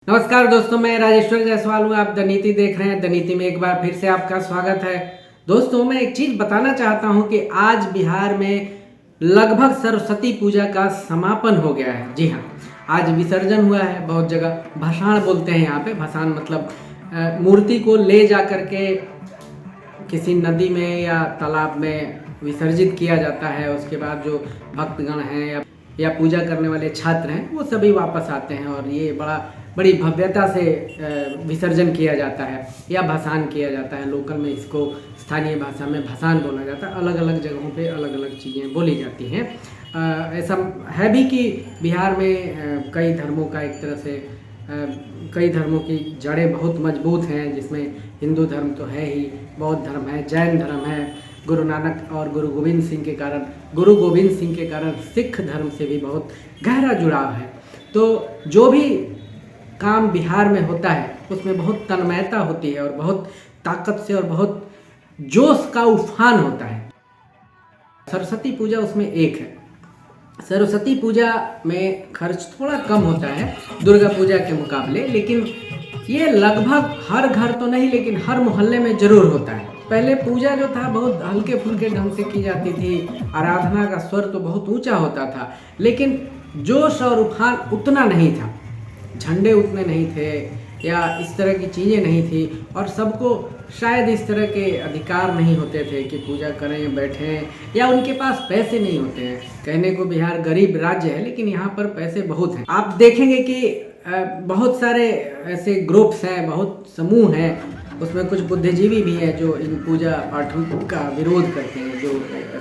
नमस्कार दोस्तों, मैं राजेश्वर जायसवाल हूँ। आप द नीति देख रहे हैं। द नीति में एक बार फिर से आपका स्वागत है। दोस्तों, मैं एक चीज़ बताना चाहता हूँ कि आज बिहार में लगभग सरस्वती पूजा का समापन हो गया है। जी हाँ, आज विसर्जन हुआ है। बहुत जगह भसाण बोलते हैं यहाँ पे। भसाण मतलब मूर्ति को ले जा करके किसी नदी में या तालाब में विसर्जित किया जाता है। उसके बाद जो भक्तगण हैं या पूजा करने वाले छात्र हैं वो सभी वापस आते हैं और ये बड़ी भव्यता से विसर्जन किया जाता है या भसान किया जाता है। लोकल में इसको स्थानीय भाषा में भसान बोला जाता है। अलग अलग जगहों पे अलग अलग चीज़ें बोली जाती हैं। ऐसा है भी कि बिहार में कई धर्मों का एक तरह से कई धर्मों की जड़ें बहुत मजबूत हैं, जिसमें हिंदू धर्म तो है ही, बौद्ध धर्म है, जैन धर्म है। गुरु नानक और गुरु गोविंद सिंह के कारण सिख धर्म से भी बहुत गहरा जुड़ाव है। तो जो भी काम बिहार में होता है उसमें बहुत तन्मयता होती है और बहुत ताकत से और बहुत जोश का उफान होता है। सरस्वती पूजा उसमें एक है। सरस्वती पूजा में खर्च थोड़ा कम होता है दुर्गा पूजा के मुकाबले, लेकिन ये लगभग हर घर तो नहीं लेकिन हर मोहल्ले में ज़रूर होता है। पहले पूजा जो था बहुत हल्के फुल्के ढंग से की जाती थी। आराधना का स्वर तो बहुत ऊंचा होता था, लेकिन जोश और उफान उतना नहीं था। झंडे उतने नहीं थे या इस तरह की चीज़ें नहीं थी, और सबको शायद इस तरह के अधिकार नहीं होते थे कि पूजा करें, बैठें, या उनके पास पैसे नहीं होते हैं। कहने को बिहार गरीब राज्य है, लेकिन यहाँ पर पैसे बहुत हैं। आप देखेंगे कि बहुत सारे ऐसे ग्रुप्स हैं, बहुत समूह हैं, उसमें कुछ बुद्धिजीवी भी हैं जो इन पूजा पाठों का विरोध करते हैं, जो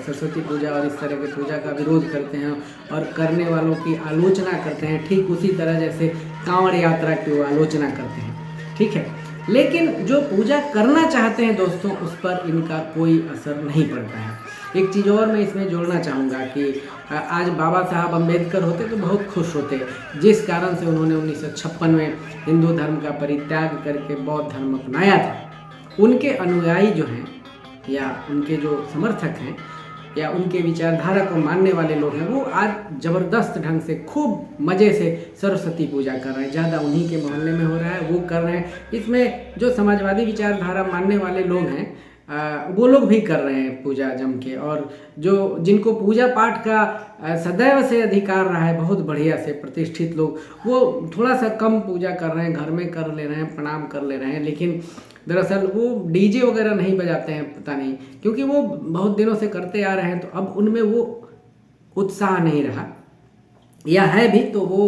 सरस्वती पूजा और इस तरह के पूजा का विरोध करते हैं और करने वालों की आलोचना करते हैं, ठीक उसी तरह जैसे कांवड़ यात्रा की वो आलोचना करते हैं। ठीक है, लेकिन जो पूजा करना चाहते हैं दोस्तों, उस पर इनका कोई असर नहीं पड़ता है। एक चीज़ और मैं इसमें जोड़ना चाहूँगा कि आज बाबा साहब अम्बेडकर होते तो बहुत खुश होते, जिस कारण से उन्होंने 1956 में हिंदू धर्म का परित्याग करके बौद्ध धर्म अपनाया था। उनके अनुयायी जो हैं या उनके जो समर्थक हैं या उनके विचारधारा को मानने वाले लोग हैं, वो आज ज़बरदस्त ढंग से खूब मज़े से सरस्वती पूजा कर रहे हैं। ज़्यादा उन्हीं के मोहल्ले में हो रहा है, वो कर रहे हैं। इसमें जो समाजवादी विचारधारा मानने वाले लोग हैं वो लोग भी कर रहे हैं पूजा जम के, और जो जिनको पूजा पाठ का सदैव से अधिकार रहा है, बहुत बढ़िया से प्रतिष्ठित लोग, वो थोड़ा सा कम पूजा कर रहे हैं, घर में कर ले रहे हैं, प्रणाम कर ले रहे हैं। लेकिन दरअसल वो डीजे वगैरह नहीं बजाते हैं, पता नहीं, क्योंकि वो बहुत दिनों से करते आ रहे हैं, तो अब उनमें वो उत्साह नहीं रहा, या है भी तो वो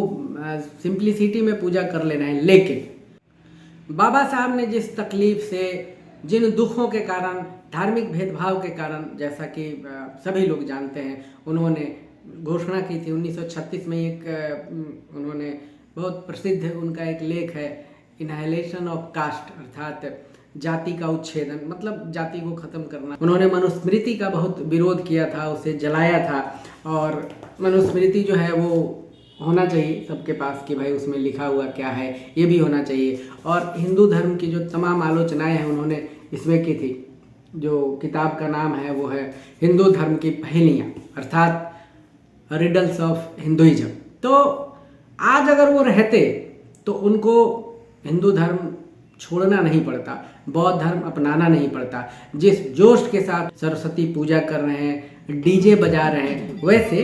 सिंप्लिसिटी में पूजा कर ले रहे हैं। लेकिन बाबा साहब ने जिस तकलीफ से, जिन दुखों के कारण, धार्मिक भेदभाव के कारण, जैसा कि सभी लोग जानते हैं, उन्होंने घोषणा की थी 1936 में। उन्होंने बहुत प्रसिद्ध उनका एक लेख है, इनहाइलेशन ऑफ कास्ट, अर्थात जाति का उच्छेदन, मतलब जाति को ख़त्म करना। उन्होंने मनुस्मृति का बहुत विरोध किया था, उसे जलाया था, और मनुस्मृति जो है वो होना चाहिए सबके पास कि भाई उसमें लिखा हुआ क्या है, ये भी होना चाहिए। और हिंदू धर्म की जो तमाम आलोचनाएं हैं उन्होंने इसमें की थी। जो किताब का नाम है वो है हिंदू धर्म की पहेलियाँ, अर्थात रिडल्स ऑफ हिंदुइज्म। तो आज अगर वो रहते तो उनको हिंदू धर्म छोड़ना नहीं पड़ता, बौद्ध धर्म अपनाना नहीं पड़ता। जिस जोश के साथ सरस्वती पूजा कर रहे हैं, डीजे बजा रहे हैं, वैसे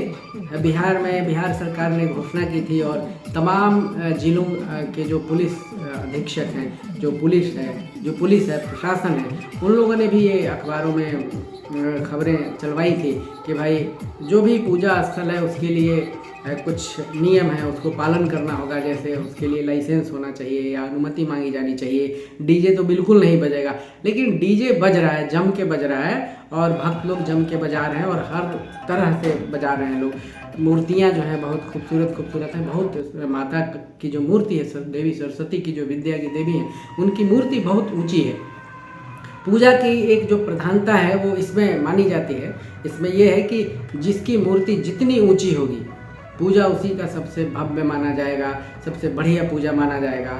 बिहार सरकार ने घोषणा की थी, और तमाम जिलों के जो पुलिस अधीक्षक हैं, जो पुलिस है, प्रशासन है, उन लोगों ने भी ये अखबारों में खबरें चलवाई थी कि भाई जो भी पूजा स्थल है उसके लिए कुछ नियम है, उसको पालन करना होगा। जैसे उसके लिए लाइसेंस होना चाहिए या अनुमति मांगी जानी चाहिए। डीजे तो बिल्कुल नहीं बजेगा, लेकिन डीजे बज रहा है, जम के बज रहा है, और भक्त लोग जम के बजा रहे हैं और हर तरह से बजा रहे हैं लोग। मूर्तियाँ जो हैं बहुत खूबसूरत हैं। बहुत माता की जो मूर्ति है, देवी सरस्वती की, जो विद्या की देवी हैं, उनकी मूर्ति बहुत ऊँची है। पूजा की एक जो प्रधानता है वो इसमें मानी जाती है। इसमें यह है कि जिसकी मूर्ति जितनी ऊँची होगी, पूजा उसी का सबसे भव्य माना जाएगा, सबसे बढ़िया पूजा माना जाएगा।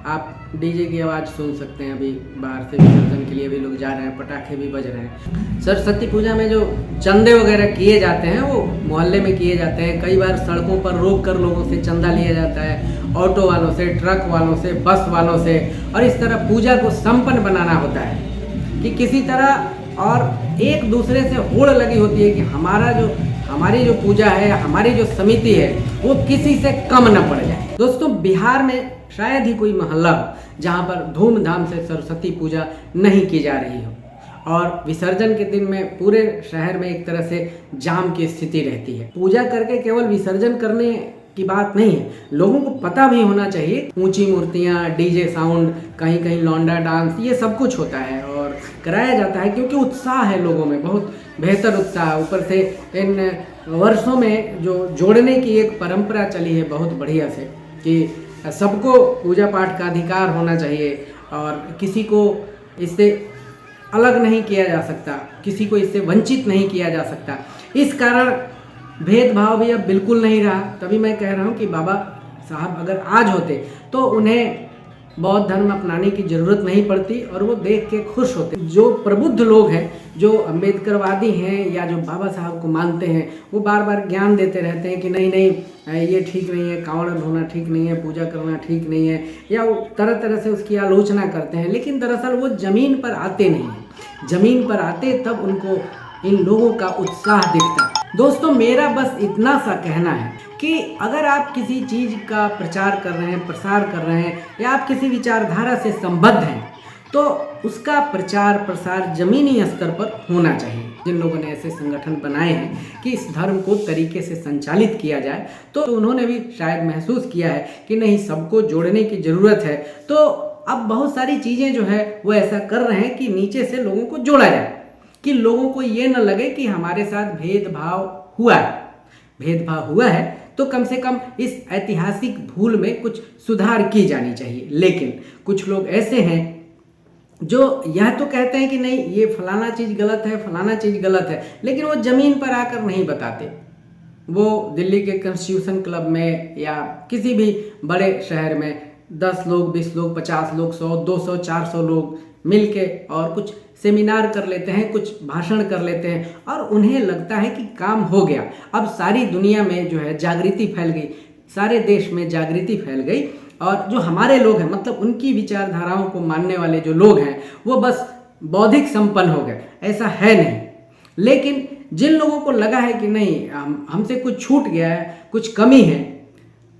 आप डीजे की आवाज़ सुन सकते हैं। अभी बाहर से विसर्जन के लिए भी लोग जा रहे हैं, पटाखे भी बज रहे हैं। सरस्वती पूजा में जो चंदे वगैरह किए जाते हैं वो मोहल्ले में किए जाते हैं। कई बार सड़कों पर रोक कर लोगों से चंदा लिया जाता है, ऑटो वालों से, ट्रक वालों से, बस वालों से। और इस तरह पूजा को संपन्न बनाना होता है कि किसी तरह, और एक दूसरे से होड़ लगी होती है कि हमारी जो पूजा है, हमारी जो समिति है वो किसी से कम न पड़ जाए। दोस्तों, बिहार में शायद ही कोई मोहल्ला हो जहाँ पर धूमधाम से सरस्वती पूजा नहीं की जा रही हो। और विसर्जन के दिन में पूरे शहर में एक तरह से जाम की स्थिति रहती है। पूजा करके केवल विसर्जन करने की बात नहीं है, लोगों को पता भी होना चाहिए। ऊंची मूर्तियाँ, डीजे साउंड, कहीं कहीं लौंडा डांस, ये सब कुछ होता है और कराया जाता है क्योंकि उत्साह है लोगों में, बहुत बेहतर उत्साह। ऊपर से इन वर्षों में जो जोड़ने की एक परंपरा चली है बहुत बढ़िया से, कि सबको पूजा पाठ का अधिकार होना चाहिए और किसी को इससे अलग नहीं किया जा सकता, किसी को इससे वंचित नहीं किया जा सकता। इस कारण भेदभाव भी अब बिल्कुल नहीं रहा। तभी मैं कह रहा हूँ कि बाबा साहब अगर आज होते तो उन्हें बौद्ध धर्म अपनाने की ज़रूरत नहीं पड़ती और वो देख के खुश होते। जो प्रबुद्ध लोग हैं, जो अम्बेडकरवादी हैं या जो बाबा साहब को मानते हैं, वो बार बार ज्ञान देते रहते हैं कि नहीं नहीं ये ठीक नहीं है, कांवड़ होना ठीक नहीं है, पूजा करना ठीक नहीं है, या वो तरह तरह से उसकी आलोचना करते हैं। लेकिन दरअसल वो ज़मीन पर आते नहीं हैं। ज़मीन पर आते तब उनको इन लोगों का उत्साह दिखता। दोस्तों, मेरा बस इतना सा कहना है कि अगर आप किसी चीज़ का प्रचार कर रहे हैं, प्रसार कर रहे हैं, या आप किसी विचारधारा से संबद्ध हैं, तो उसका प्रचार प्रसार जमीनी स्तर पर होना चाहिए। जिन लोगों ने ऐसे संगठन बनाए हैं कि इस धर्म को तरीके से संचालित किया जाए, तो उन्होंने भी शायद महसूस किया है कि नहीं, सबको जोड़ने की ज़रूरत है। तो अब बहुत सारी चीज़ें जो है वो ऐसा कर रहे हैं कि नीचे से लोगों को जोड़ा जाए, कि लोगों को ये न लगे कि हमारे साथ भेदभाव हुआ है। भेदभाव हुआ है तो कम से कम इस ऐतिहासिक भूल में कुछ सुधार की जानी चाहिए। लेकिन कुछ लोग ऐसे हैं जो यह तो कहते हैं कि नहीं, ये फलाना चीज़ गलत है, फलाना चीज़ गलत है, लेकिन वो ज़मीन पर आकर नहीं बताते। वो दिल्ली के कॉन्स्टिट्यूशन क्लब में या किसी भी बड़े शहर में 10 लोग, 20 लोग, 50 लोग, 100, 200, 400 लोग मिलके और कुछ सेमिनार कर लेते हैं, कुछ भाषण कर लेते हैं और उन्हें लगता है कि काम हो गया। अब सारी दुनिया में जो है जागृति फैल गई, सारे देश में जागृति फैल गई, और जो हमारे लोग हैं, मतलब उनकी विचारधाराओं को मानने वाले जो लोग हैं, वो बस बौद्धिक संपन्न हो गए। ऐसा है नहीं। लेकिन जिन लोगों को लगा है कि नहीं, हमसे कुछ छूट गया है, कुछ कमी है,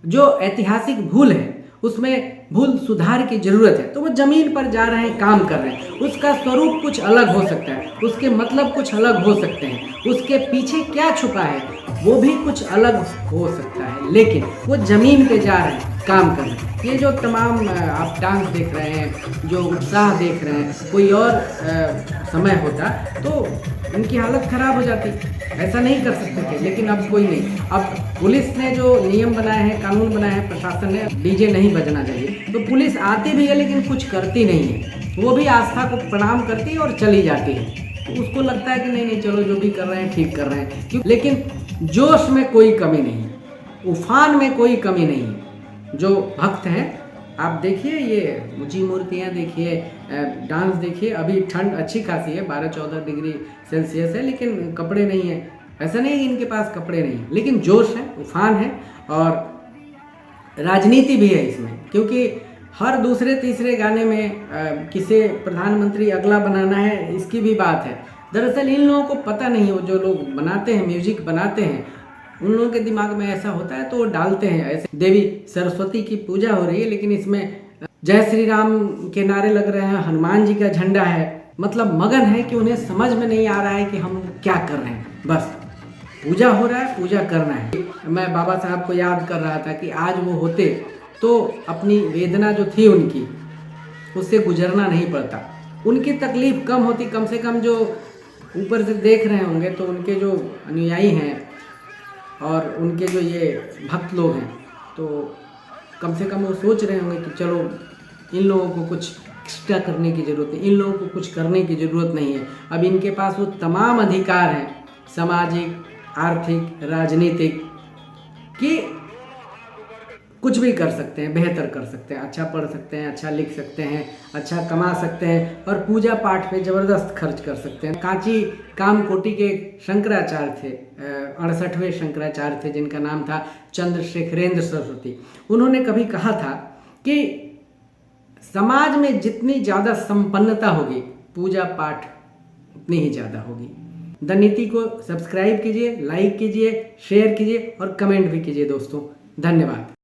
जो ऐतिहासिक भूल है उसमें भूल सुधार की ज़रूरत है, तो वो ज़मीन पर जा रहे हैं, काम कर रहे हैं। उसका स्वरूप कुछ अलग हो सकता है, उसके मतलब कुछ अलग हो सकते हैं, उसके पीछे क्या छुपा है वो भी कुछ अलग हो सकता है, लेकिन वो ज़मीन पे जा रहे हैं, काम कर रहे हैं। ये जो तमाम आप डांस देख रहे हैं, जो उत्साह देख रहे हैं, कोई और समय होता तो इनकी हालत ख़राब हो जाती। ऐसा नहीं कर सकते थे, लेकिन अब कोई नहीं। अब पुलिस ने जो नियम बनाए हैं, कानून बनाए हैं, प्रशासन ने, डीजे नहीं बजना चाहिए, तो पुलिस आती भी है लेकिन कुछ करती नहीं है। वो भी आस्था को प्रणाम करती है और चली जाती है। तो उसको लगता है कि नहीं नहीं, चलो जो भी कर रहे हैं ठीक कर रहे हैं, क्यों? लेकिन जोश में कोई कमी नहीं है, उफान में कोई कमी नहीं है। जो भक्त हैं, आप देखिए, ये ऊंची मूर्तियाँ देखिए, डांस देखिए। अभी ठंड अच्छी खासी है, 12-14 डिग्री सेल्सियस है, लेकिन कपड़े नहीं है। ऐसा नहीं कि इनके पास कपड़े नहीं है, लेकिन जोश है, उफान है, और राजनीति भी है इसमें, क्योंकि हर दूसरे तीसरे गाने में किसे प्रधानमंत्री अगला बनाना है, इसकी भी बात है। दरअसल इन लोगों को पता नहीं हो, जो लोग बनाते हैं, म्यूजिक बनाते हैं, उन लोगों के दिमाग में ऐसा होता है तो वो डालते हैं। ऐसे देवी सरस्वती की पूजा हो रही है, लेकिन इसमें जय श्री राम के नारे लग रहे हैं, हनुमान जी का झंडा है, मतलब मगन है कि उन्हें समझ में नहीं आ रहा है कि हम क्या कर रहे हैं। बस पूजा हो रहा है, पूजा करना है। मैं बाबा साहब को याद कर रहा था कि आज वो होते तो अपनी वेदना जो थी उनकी, उससे गुजरना नहीं पड़ता, उनकी तकलीफ कम होती। कम से कम जो ऊपर से देख रहे होंगे तो उनके जो अनुयायी हैं और उनके जो ये भक्त लोग हैं, तो कम से कम वो सोच रहे होंगे कि चलो इन लोगों को कुछ एक्स्ट्रा करने की ज़रूरत है, इन लोगों को कुछ करने की ज़रूरत नहीं है। अब इनके पास वो तमाम अधिकार हैं, सामाजिक, आर्थिक, राजनीतिक, कि कुछ भी कर सकते हैं, बेहतर कर सकते हैं, अच्छा पढ़ सकते हैं, अच्छा लिख सकते हैं, अच्छा कमा सकते हैं और पूजा पाठ पे ज़बरदस्त खर्च कर सकते हैं। कांची कामकोटि के शंकराचार्य थे, 68वें शंकराचार्य थे, जिनका नाम था चंद्रशेखरेंद्र सरस्वती। उन्होंने कभी कहा था कि समाज में जितनी ज़्यादा संपन्नता होगी, पूजा पाठ उतनी ही ज़्यादा होगी। द नीति को सब्सक्राइब कीजिए, लाइक कीजिए, शेयर कीजिए और कमेंट भी कीजिए दोस्तों। धन्यवाद।